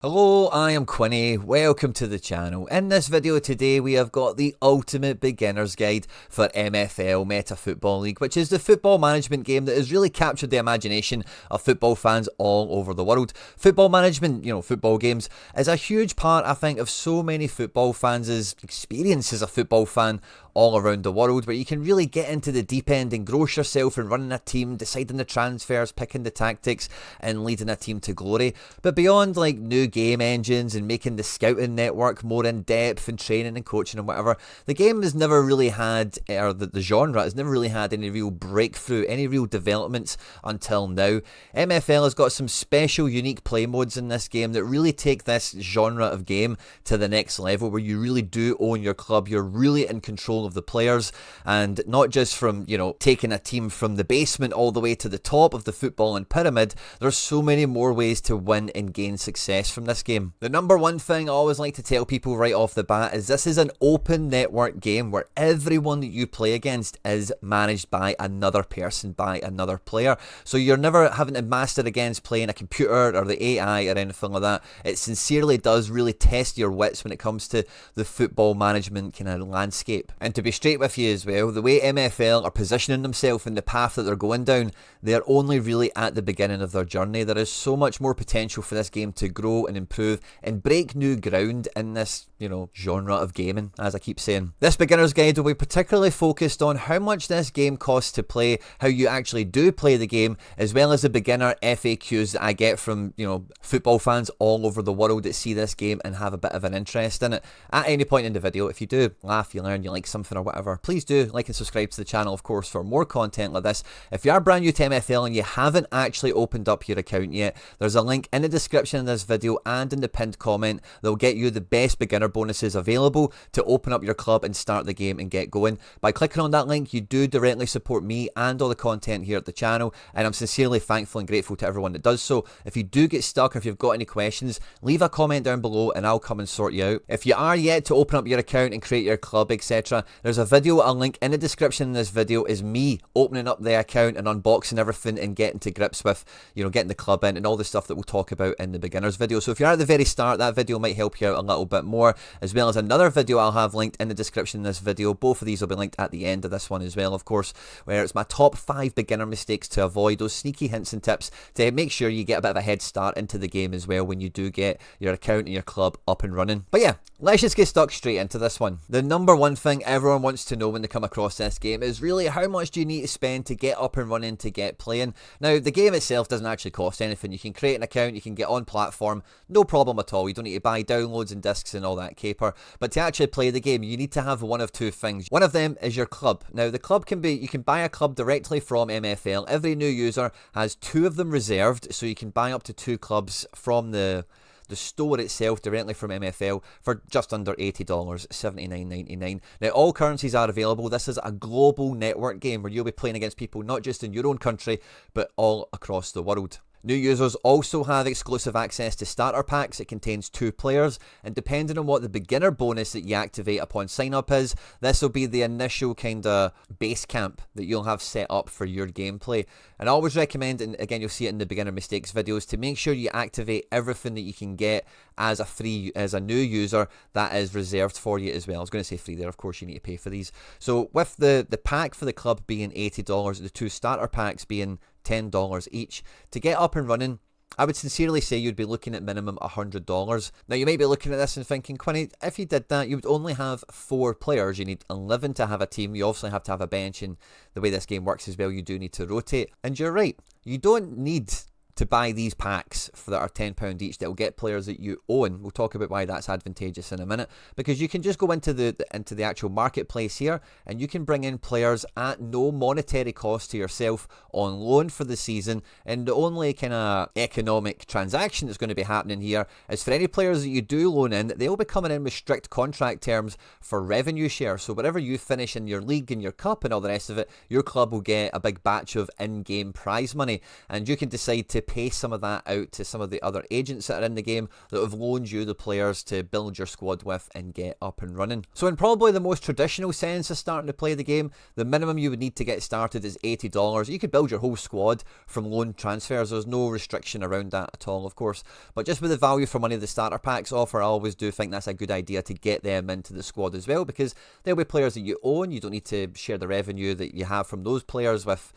Hello, I am Quinny, welcome to the channel. In this video today we have got the ultimate beginner's guide for MFL, Meta Football League, which is the football management game that has really captured the imagination of football fans all over the world. Football management, football games, is a huge part, I think, of so many football fans' experience as a football fan all around the world, where you can really get into the deep end, engross yourself in running a team, deciding the transfers, picking the tactics, and leading a team to glory. But beyond new game engines and making the scouting network more in depth and training and coaching and whatever, the game has never really had, or the genre has never really had any real breakthrough, any real developments until now. MFL has got some special unique play modes in this game that really take this genre of game to the next level, where you really do own your club, you're really in control of the players, and not just from taking a team from the basement all the way to the top of the footballing pyramid. There's so many more ways to win and gain success from this game. The number one thing I always like to tell people right off the bat is this is an open network game where everyone that you play against is managed by another person, by another player. So you're never having to master against playing a computer or the AI or anything like that. It sincerely does really test your wits when it comes to the football management kind of landscape. And to be straight with you as well, the way MFL are positioning themselves in the path that they're going down, they're only really at the beginning of their journey. There is so much more potential for this game to grow and improve and break new ground in this, genre of gaming, as I keep saying. This beginner's guide will be particularly focused on how much this game costs to play, how you actually do play the game, as well as the beginner FAQs that I get from, football fans all over the world that see this game and have a bit of an interest in it. At any point in the video, if you do laugh, you learn, you like something or whatever, please do like and subscribe to the channel, of course, for more content like this. If you are brand new to MFL and you haven't actually opened up your account yet, there's a link in the description of this video and in the pinned comment that will get you the best beginner bonuses available to open up your club and start the game and get going. By clicking on that link, you do directly support me and all the content here at the channel, and I'm sincerely thankful and grateful to everyone that does so. If you do get stuck or if you've got any questions, leave a comment down below and I'll come and sort you out. If you are yet to open up your account and create your club, etc., there's a video, a link in the description in this video is me opening up the account and unboxing everything and getting to grips with, getting the club in and all the stuff that we'll talk about in the beginners video. So if you're at the very start, that video might help you out a little bit more, as well as another video I'll have linked in the description in this video. Both of these will be linked at the end of this one as well, of course, where it's my top 5 beginner mistakes to avoid, those sneaky hints and tips to make sure you get a bit of a head start into the game as well when you do get your account and your club up and running. But yeah, let's just get stuck straight into this one. The number one thing everyone wants to know when they come across this game is really how much do you need to spend to get up and running, to get playing. Now, the game itself doesn't actually cost anything. You can create an account, you can get on platform, no problem at all. You don't need to buy downloads and discs and all that caper. But to actually play the game, you need to have one of two things. One of them is your club. Now, the club can be, you can buy a club directly from MFL. Every new user has 2 of them reserved, so you can buy up to 2 clubs from the store itself directly from MFL for just under $80, $79.99. Now, all currencies are available. This is a global network game where you'll be playing against people not just in your own country, but all across the world. New users also have exclusive access to starter packs. It contains 2 players, and depending on what the beginner bonus that you activate upon sign up is, this will be the initial kind of base camp that you'll have set up for your gameplay. And I always recommend, and again you'll see it in the beginner mistakes videos, to make sure you activate everything that you can get as a new user that is reserved for you as well. I was going to say free there, of course you need to pay for these. So with the pack for the club being $80, the 2 starter packs being $10 each, to get up and running, I would sincerely say you'd be looking at minimum $100. Now, you may be looking at this and thinking, Quinny, if you did that, you would only have 4 players. You need 11 to have a team. You obviously have to have a bench, and the way this game works as well, you do need to rotate. And you're right, you don't need to buy these packs that are £10 each that will get players that you own. We'll talk about why that's advantageous in a minute, because you can just go into the actual marketplace here and you can bring in players at no monetary cost to yourself on loan for the season. And the only kind of economic transaction that's going to be happening here is for any players that you do loan in, they'll be coming in with strict contract terms for revenue share. So whatever you finish in your league and your cup and all the rest of it, your club will get a big batch of in-game prize money, and you can decide to to pay some of that out to some of the other agents that are in the game that have loaned you the players to build your squad with and get up and running. So in probably the most traditional sense of starting to play the game, the minimum you would need to get started is $80. You could build your whole squad from loan transfers. There's no restriction around that at all, of course. But just with the value for money the starter packs offer, I always do think that's a good idea to get them into the squad as well, because they'll be players that you own. You don't need to share the revenue that you have from those players with,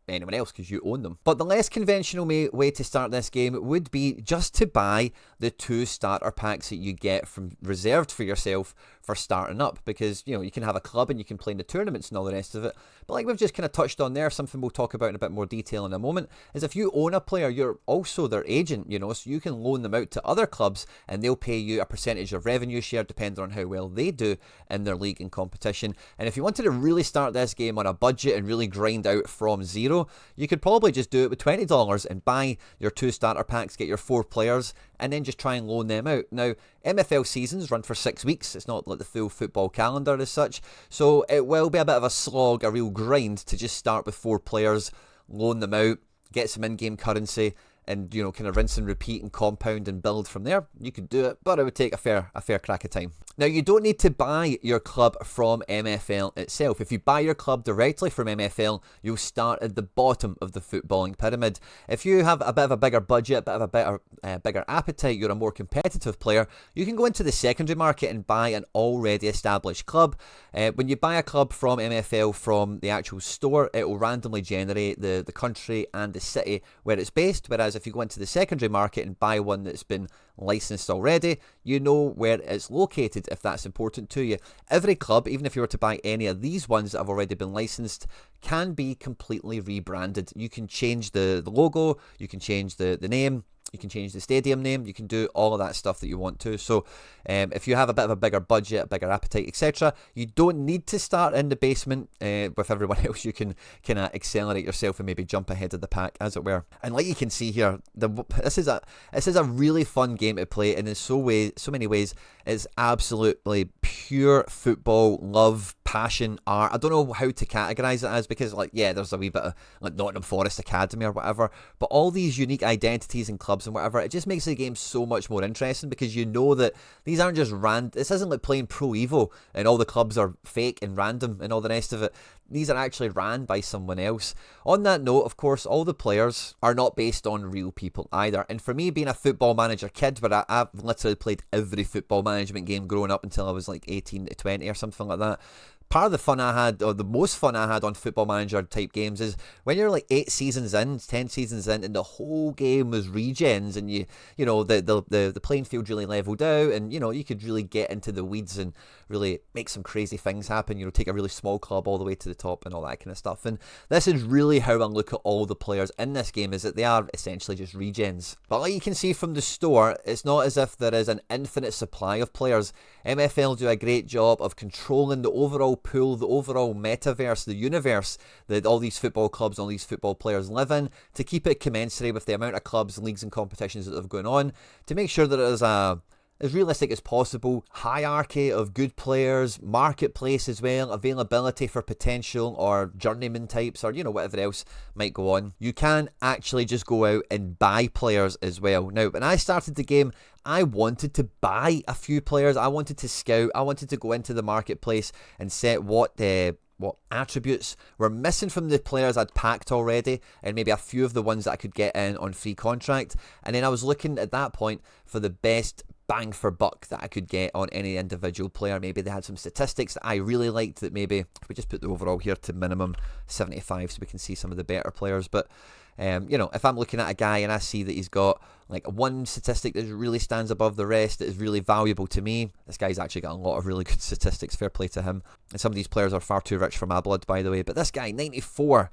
anyone else, because you own them. But the less conventional way to start this game would be just to buy the 2 starter packs that you get from reserved for yourself for starting up, because you can have a club and you can play in the tournaments and all the rest of it. But like we've just kind of touched on there, something we'll talk about in a bit more detail in a moment, is if you own a player, you're also their agent, so you can loan them out to other clubs and they'll pay you a percentage of revenue share depending on how well they do in their league and competition. And if you wanted to really start this game on a budget and really grind out from zero, you could probably just do it with $20 and buy your 2 starter packs, get your 4 players, and then just try and loan them out. Now, MFL seasons run for 6 weeks. It's not like the full football calendar as such. So it will be a bit of a slog, a real grind to just start with 4 players, loan them out, get some in-game currency, and kind of rinse and repeat and compound and build from there. You could do it, but it would take a fair crack of time. Now, you don't need to buy your club from MFL itself. If you buy your club directly from MFL, you'll start at the bottom of the footballing pyramid. If you have a bit of a bigger budget, a bit of a bigger appetite, you're a more competitive player, you can go into the secondary market and buy an already established club. When you buy a club from MFL from the actual store, it will randomly generate the country and the city where it's based, whereas if you go into the secondary market and buy one that's been licensed already, you know where it's located if that's important to you. Every club, even if you were to buy any of these ones that have already been licensed, can be completely rebranded. You can change the logo, you can change the name, you can change the stadium name, you can do all of that stuff that you want to. So if you have a bit of a bigger budget, a bigger appetite, etc., you don't need to start in the basement with everyone else. You can kind of accelerate yourself and maybe jump ahead of the pack, as it were. And like you can see here, this is a really fun game to play, and in so many ways it's absolutely pure football love, passion, art. I don't know how to categorize it as, because there's a wee bit of like Nottingham Forest Academy or whatever, but all these unique identities and clubs and whatever, it just makes the game so much more interesting, because you know that these aren't just this isn't like playing Pro Evo and all the clubs are fake and random and all the rest of it. These are actually ran by someone else. On that note, of course, all the players are not based on real people either. And for me, being a Football Manager kid, where I've literally played every football management game growing up until I was like 18 to 20 or something like that, part of the fun I had, or the most fun I had on Football Manager type games, is when you're like 8 seasons in, 10 seasons in, and the whole game was regens, and the playing field really leveled out, and you could really get into the weeds and really make some crazy things happen. Take a really small club all the way to the top and all that kind of stuff. And this is really how I look at all the players in this game, is that they are essentially just regens. But like you can see from the store, it's not as if there is an infinite supply of players. MFL do a great job of controlling the overall pool, the overall metaverse, the universe that all these football clubs, all these football players live in, to keep it commensurate with the amount of clubs, leagues and competitions that have going on, to make sure that it is as realistic as possible hierarchy of good players, marketplace as well, availability for potential or journeyman types, or whatever else might go on. You can actually just go out and buy players as well. Now, when I started the game, I wanted to buy a few players. I wanted to scout. I wanted to go into the marketplace and set what attributes were missing from the players I'd packed already, and maybe a few of the ones that I could get in on free contract. And then I was looking at that point for the best bang for buck that I could get on any individual player. Maybe they had some statistics that I really liked, that maybe, if we just put the overall here to minimum 75 so we can see some of the better players. But if I'm looking at a guy and I see that he's got like one statistic that really stands above the rest, that is really valuable to me, this guy's actually got a lot of really good statistics, fair play to him. And some of these players are far too rich for my blood, by the way. But this guy, 94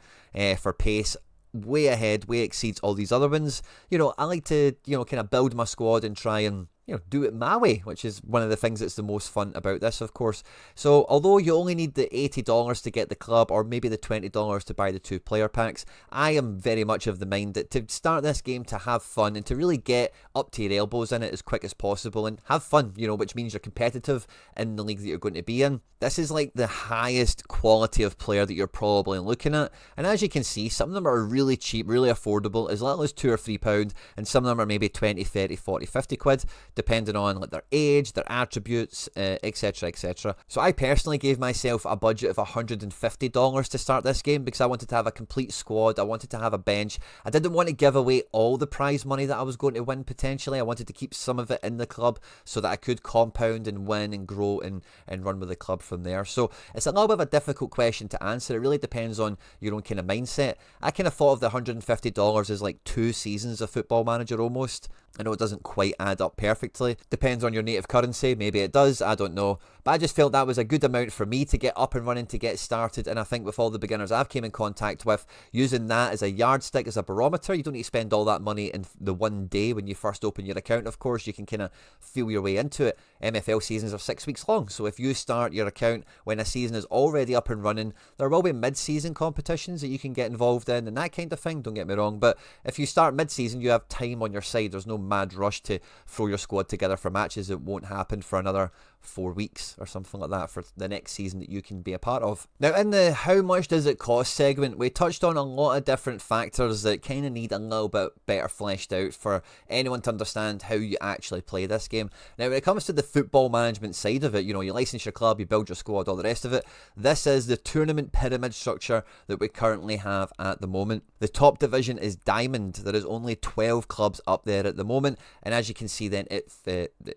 for pace, way ahead, way exceeds all these other ones. I like to, kind of build my squad and try and do it my way, which is one of the things that's the most fun about this, of course. So although you only need the $80 to get the club, or maybe the $20 to buy the 2 player packs, I am very much of the mind that to start this game, to have fun and to really get up to your elbows in it as quick as possible and have fun, which means you're competitive in the league that you're going to be in. This is like the highest quality of player that you're probably looking at, and as you can see, some of them are really cheap, really affordable, as little as £2 or £3, and some of them are maybe 20, 30, 40, 50 quid, depending on like their age, their attributes, etc, etc. So I personally gave myself a budget of $150 to start this game because I wanted to have a complete squad, I wanted to have a bench, I didn't want to give away all the prize money that I was going to win potentially. I wanted to keep some of it in the club so that I could compound and win and grow and run with the club from there. So it's a little bit of a difficult question to answer. It really depends on your own kind of mindset. I kind of thought of the $150 as like 2 seasons of Football Manager almost. I know it doesn't quite add up perfectly. Depends on your native currency. Maybe it does. I don't know. But I just felt that was a good amount for me to get up and running, to get started. And I think with all the beginners I've came in contact with, using that as a yardstick, as a barometer, you don't need to spend all that money in the one day when you first open your account. Of course, you can kind of feel your way into it. MFL seasons are 6 weeks long. So if you start your account when a season is already up and running, there will be mid-season competitions that you can get involved in and that kind of thing. Don't get me wrong. But if you start mid-season, you have time on your side. There's no mad rush to throw your squad together for matches. It won't happen for another 4 weeks or something like that for the next season that you can be a part of. Now, in the how much does it cost segment, we touched on a lot of different factors that kind of need a little bit better fleshed out for anyone to understand how you actually play this game. Now, when it comes to the football management side of it, you license your club, you build your squad, all the rest of it. This is the tournament pyramid structure that we currently have at the moment. The top division is Diamond. There is only 12 clubs up there at the moment, and as you can see then it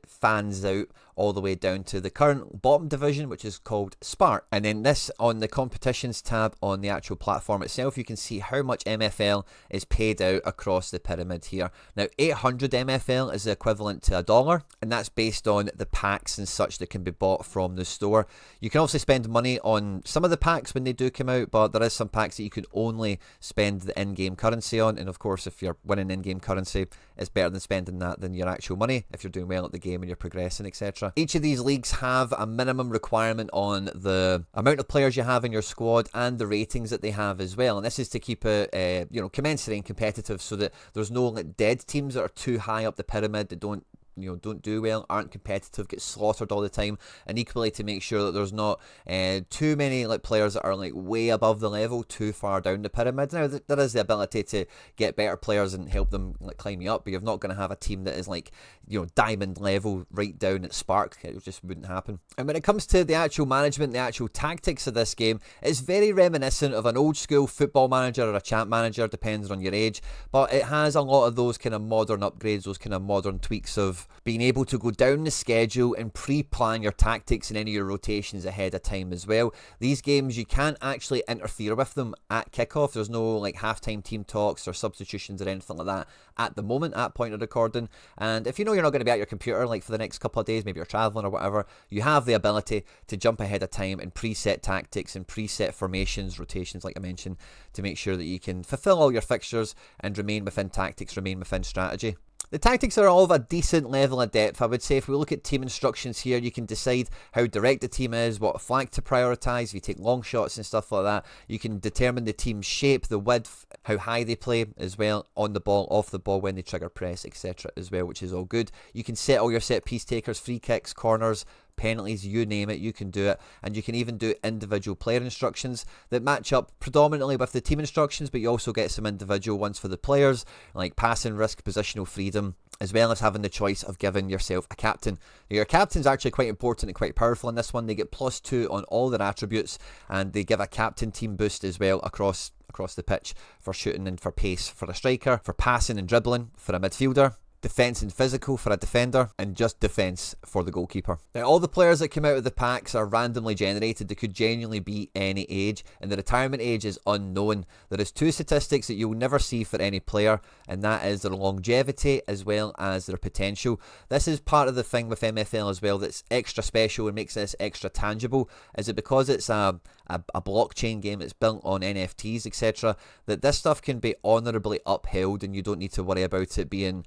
fans out all the way down to the current bottom division, which is called Spark. And then this, on the competitions tab on the actual platform itself, you can see how much MFL is paid out across the pyramid here. Now, 800 MFL is the equivalent to $1, and that's based on the packs and such that can be bought from the store. You can also spend money on some of the packs when they do come out, but there is some packs that you can only spend the in-game currency on, and of course if you're winning in-game currency, it's better than spending that than your actual money if you're doing well at the game and you're progressing, etc. Each of these leagues have a minimum requirement on the amount of players you have in your squad and the ratings that they have as well, and this is to keep it commensurate and competitive so that there's no like dead teams that are too high up the pyramid that don't do well, aren't competitive, get slaughtered all the time, and equally to make sure that there's not too many like players that are like way above the level, too far down the pyramid. Now there is the ability to get better players and help them like climb you up, but you're not going to have a team that is like diamond level right down at Spark. It just wouldn't happen. And when it comes to the actual management, the actual tactics of this game, it's very reminiscent of an old school football manager or a champ manager, depends on your age, but it has a lot of those kind of modern upgrades, those kind of modern tweaks of being able to go down the schedule and pre-plan your tactics and any of your rotations ahead of time as well. These games, you can't actually interfere with them at kickoff. There's no like halftime team talks or substitutions or anything like that at the moment, at point of recording. And if you're not going to be at your computer like for the next couple of days, maybe you're traveling or whatever, you have the ability to jump ahead of time and preset tactics and preset formations, rotations like I mentioned, to make sure that you can fulfill all your fixtures and remain within tactics, remain within strategy. The tactics are all of a decent level of depth, I would say. If we look at team instructions here, you can decide how direct the team is, what flag to prioritise. If you take long shots and stuff like that, you can determine the team's shape, the width, how high they play as well, on the ball, off the ball, when they trigger press, etc. as well, which is all good. You can set all your set piece takers, free kicks, corners, penalties, you name it, you can do it. And you can even do individual player instructions that match up predominantly with the team instructions, but you also get some individual ones for the players, like passing risk, positional freedom, as well as having the choice of giving yourself a captain. Now, your captain's actually quite important and quite powerful in this one. They get +2 on all their attributes, and they give a captain team boost as well across the pitch for shooting and for pace for a striker, for passing and dribbling for a midfielder, defence and physical for a defender, and just defence for the goalkeeper. Now, all the players that come out of the packs are randomly generated. They could genuinely be any age, and the retirement age is unknown. There is 2 statistics that you'll never see for any player, and that is their longevity as well as their potential. This is part of the thing with MFL as well that's extra special and makes this extra tangible, is it because it's a blockchain game, it's built on NFTs, etc., that this stuff can be honourably upheld, and you don't need to worry about it being,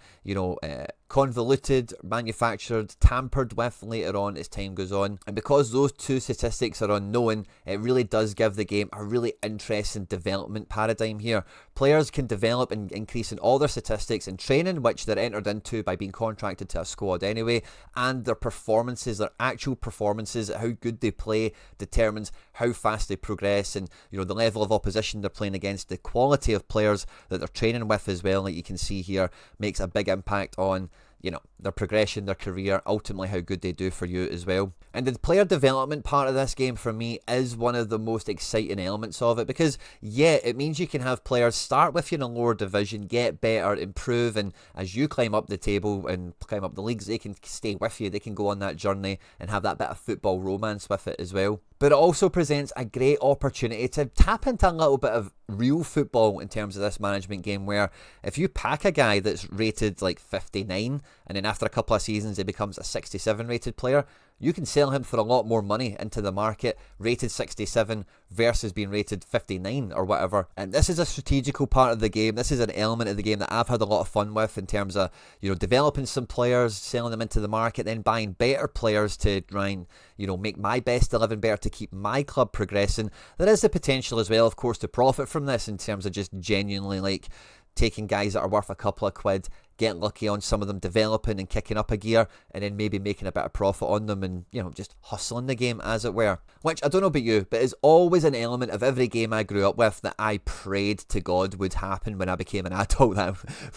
convoluted, manufactured, tampered with later on as time goes on. And because those two statistics are unknown, it really does give the game a really interesting development paradigm here. Players can develop and increase in all their statistics in training, which they're entered into by being contracted to a squad anyway, and their performances, their actual performances, how good they play determines how fast they progress, and the level of opposition they're playing against, the quality of players that they're training with as well, like you can see here, makes a big impact on their progression, their career, ultimately how good they do for you as well. And the player development part of this game for me is one of the most exciting elements of it, because yeah, it means you can have players start with you in a lower division, get better, improve, and as you climb up the table and climb up the leagues, they can stay with you, they can go on that journey and have that bit of football romance with it as well. But it also presents a great opportunity to tap into a little bit of real football in terms of this management game, where if you pack a guy that's rated like 59 and then after a couple of seasons he becomes a 67 rated player, you can sell him for a lot more money into the market, rated 67 versus being rated 59 or whatever. And this is a strategical part of the game. This is an element of the game that I've had a lot of fun with in terms of, developing some players, selling them into the market, then buying better players to try and, make my best 11 better to keep my club progressing. There is the potential as well, of course, to profit from this in terms of just genuinely taking guys that are worth a couple of quid, getting lucky on some of them developing and kicking up a gear, and then maybe making a bit of profit on them and, just hustling the game as it were. Which, I don't know about you, but is always an element of every game I grew up with that I prayed to God would happen when I became an adult, that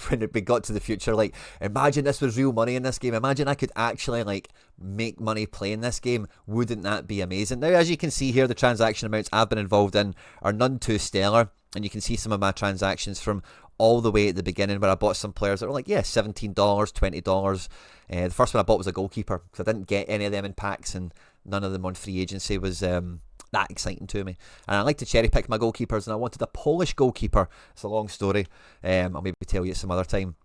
when it got to the future. Like, imagine this was real money in this game. Imagine I could actually, make money playing this game. Wouldn't that be amazing? Now, as you can see here, the transaction amounts I've been involved in are none too stellar, and you can see some of my transactions from all the way at the beginning where I bought some players that were $17, $20. The first one I bought was a goalkeeper, because I didn't get any of them in packs and none of them on free agency was that exciting to me. And I like to cherry pick my goalkeepers, and I wanted a Polish goalkeeper. It's a long story. I'll maybe tell you some other time.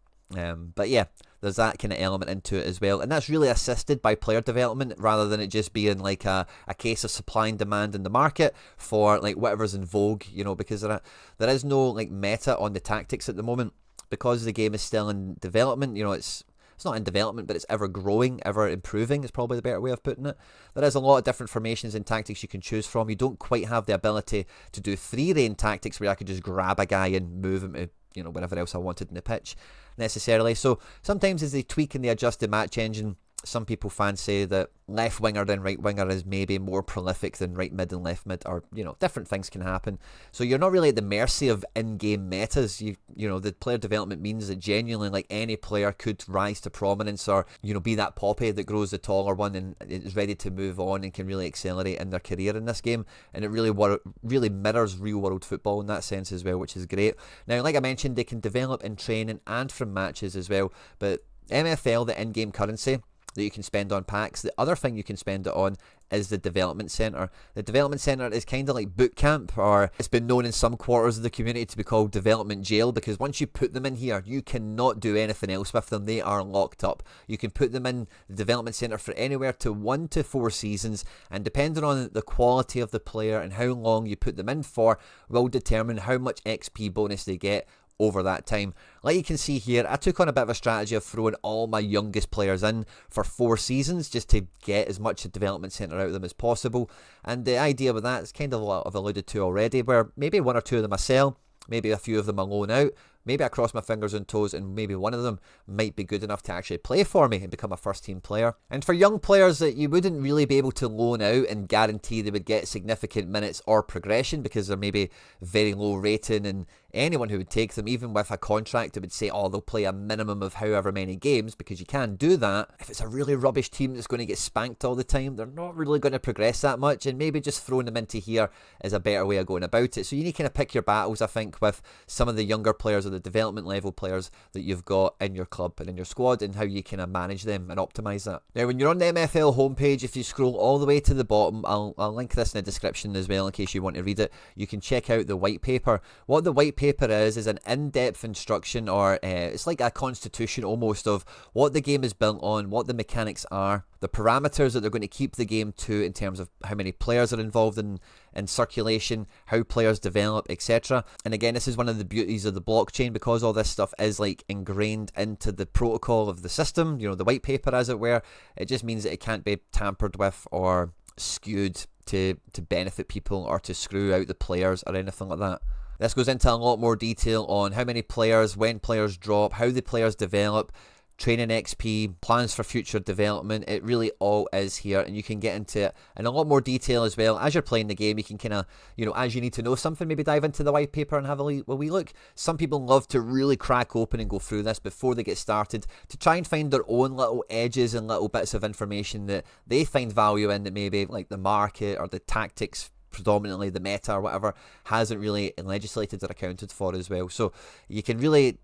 But yeah, there's that kind of element into it as well, and that's really assisted by player development rather than it just being like a case of supply and demand in the market for whatever's in vogue, because there is no meta on the tactics at the moment, because the game is still in development. It's not in development, but it's ever growing, ever improving is probably the better way of putting it. There is a lot of different formations and tactics you can choose from. You don't quite have the ability to do free reign tactics where I could just grab a guy and move him to wherever else I wanted in the pitch necessarily. So sometimes as they tweak and they adjust the match engine, some people fancy that left winger than right winger is maybe more prolific than right mid and left mid, or different things can happen. So you're not really at the mercy of in-game metas. The player development means that genuinely any player could rise to prominence, or be that poppy that grows the taller one and is ready to move on and can really accelerate in their career in this game. And it really mirrors real world football in that sense as well, which is great. Now, like I mentioned, they can develop in training and from matches as well, but MFL, the in-game currency that you can spend on packs, the other thing you can spend it on is the development centre. The development centre is kind of like boot camp, or it's been known in some quarters of the community to be called development jail, because once you put them in here, you cannot do anything else with them. They are locked up. You can put them in the development centre for anywhere to 1 to 4 seasons, and depending on the quality of the player and how long you put them in for will determine how much XP bonus they get over that time. Like you can see here, I took on a bit of a strategy of throwing all my youngest players in for 4 seasons just to get as much development centre out of them as possible. And the idea with that is kind of what I've alluded to already, where maybe 1 or 2 of them I sell, maybe a few of them I loan out, maybe I cross my fingers and toes and maybe one of them might be good enough to actually play for me and become a first team player. And for young players that you wouldn't really be able to loan out and guarantee they would get significant minutes or progression because they're maybe very low rating, and anyone who would take them, even with a contract, would say, oh, they'll play a minimum of however many games, because you can do that. If it's a really rubbish team that's going to get spanked all the time, they're not really going to progress that much, and maybe just throwing them into here is a better way of going about it. So you need to kind of pick your battles, I think, with some of the younger players or the development level players that you've got in your club and in your squad, and how you kind of manage them and optimise that. Now, when you're on the MFL homepage, if you scroll all the way to the bottom, I'll link this in the description as well in case you want to read it, you can check out the white paper. What the white paper is an in-depth instruction, or it's like a constitution almost, of what the game is built on, what the mechanics are, the parameters that they're going to keep the game to in terms of how many players are involved in in circulation, how players develop, etc. And again, this is one of the beauties of the blockchain, because all this stuff is like ingrained into the protocol of the system, you know, the white paper as it were. It just means that it can't be tampered with or skewed to benefit people or to screw out the players or anything like that. This goes into a lot more detail on how many players, when players drop, how the players develop, training XP, plans for future development. It really all is here, and you can get into it in a lot more detail as well. As you're playing the game, you can kind of, you know, as you need to know something, maybe dive into the white paper and have a wee look. Some people love to really crack open and go through this before they get started to try and find their own little edges and little bits of information that they find value in, that maybe like the market or the tactics, predominantly the meta or whatever, hasn't really legislated or accounted for as well. So you can really,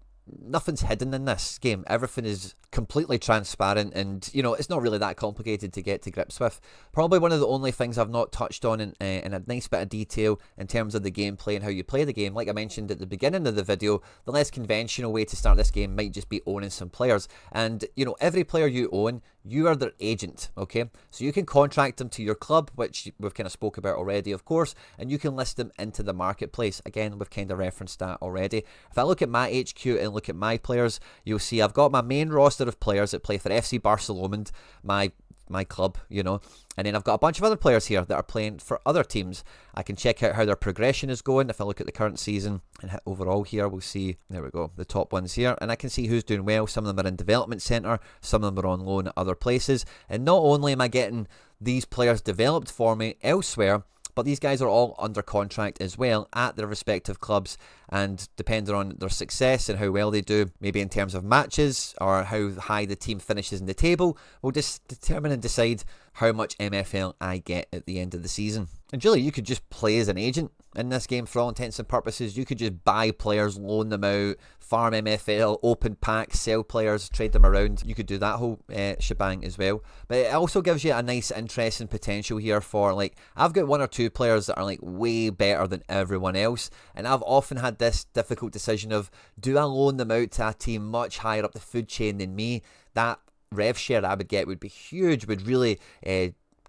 nothing's hidden in this game. Everything is completely transparent, and you know, it's not really that complicated to get to grips with. Probably one of the only things I've not touched on in a nice bit of detail in terms of the gameplay and how you play the game. Like I mentioned at the beginning of the video, the less conventional way to start this game might just be owning some players. And you know, every player you own, you are their agent, okay? So you can contract them to your club, which we've kind of spoke about already, of course, and you can list them into the marketplace. Again, we've kind of referenced that already. If I look at my HQ and look at my players, you'll see I've got my main roster of players that play for FC Barcelona, my club, you know, and then I've got a bunch of other players here that are playing for other teams. I can check out how their progression is going. If I look at the current season and hit overall here, we'll see, there we go, the top ones here, and I can see who's doing well. Some of them are in development centre, some of them are on loan at other places, and not only am I getting these players developed for me elsewhere, but these guys are all under contract as well at their respective clubs, and depending on their success and how well they do, maybe in terms of matches or how high the team finishes in the table, will just determine and decide how much MFL I get at the end of the season. And really, you could just play as an agent in this game for all intents and purposes. You could just buy players, loan them out, farm MFL, open packs, sell players, trade them around. You could do that whole shebang as well. But it also gives you a nice, interesting potential here for, like, I've got one or two players that are like way better than everyone else, and I've often had this difficult decision of, do I loan them out to a team much higher up the food chain than me? That rev share I would get would be huge, would really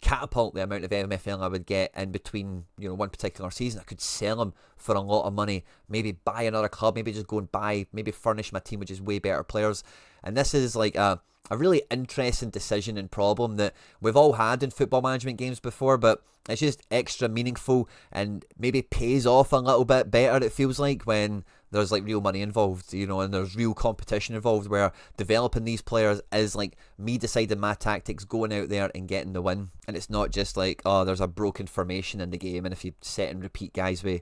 catapult the amount of MFL I would get in between, you know, one particular season. I could sell them for a lot of money, maybe buy another club, maybe just go and buy, maybe furnish my team with just way better players. And this is like a really interesting decision and problem that we've all had in football management games before, but it's just extra meaningful and maybe pays off a little bit better, it feels like, when there's like real money involved, you know, and there's real competition involved, where developing these players is like me deciding my tactics, going out there and getting the win. And it's not just like, oh, there's a broken formation in the game, and if you set and repeat guys with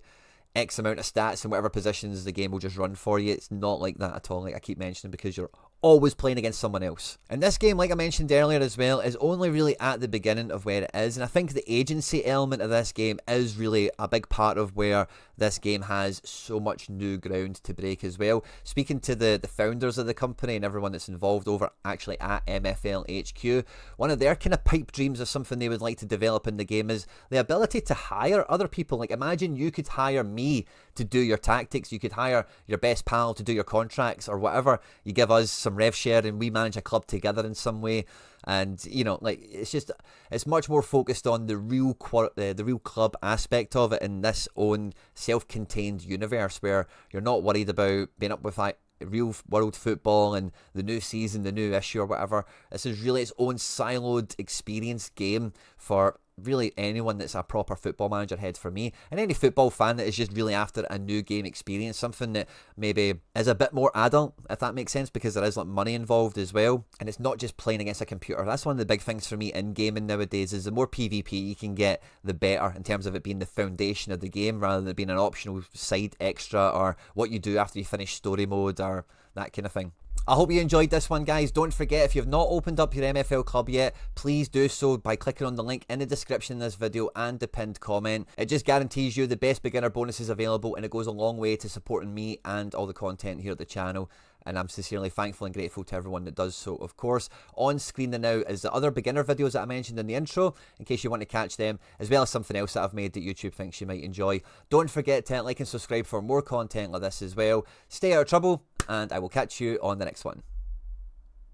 X amount of stats in whatever positions, the game will just run for you. It's not like that at all, like I keep mentioning, because you're always playing against someone else. And this game, like I mentioned earlier as well, is only really at the beginning of where it is, and I think the agency element of this game is really a big part of where this game has so much new ground to break as well. Speaking to the founders of the company and everyone that's involved over actually at MFL HQ, one of their kind of pipe dreams of something they would like to develop in the game is the ability to hire other people. Like, imagine you could hire me to do your tactics, you could hire your best pal to do your contracts or whatever, you give us some rev share and we manage a club together in some way. And you know, like, it's much more focused on the real club aspect of it in this own self-contained universe, where you're not worried about being up with like real world football and the new season, the new issue or whatever. This is really its own siloed experience game for really anyone that's a proper football manager head, for me, and any football fan that is just really after a new game experience, something that maybe is a bit more adult, if that makes sense, because there is like money involved as well, and it's not just playing against a computer. That's one of the big things for me in gaming nowadays, is the more PvP you can get, the better, in terms of it being the foundation of the game rather than being an optional side extra or what you do after you finish story mode or that kind of thing. I hope you enjoyed this one, guys. Don't forget, if you've not opened up your MFL club yet, please do so by clicking on the link in the description of this video and the pinned comment. It just guarantees you the best beginner bonuses available, and it goes a long way to supporting me and all the content here at the channel. And I'm sincerely thankful and grateful to everyone that does so, of course. On screen now is the other beginner videos that I mentioned in the intro, in case you want to catch them, as well as something else that I've made that YouTube thinks you might enjoy. Don't forget to like and subscribe for more content like this as well. Stay out of trouble, and I will catch you on the next one.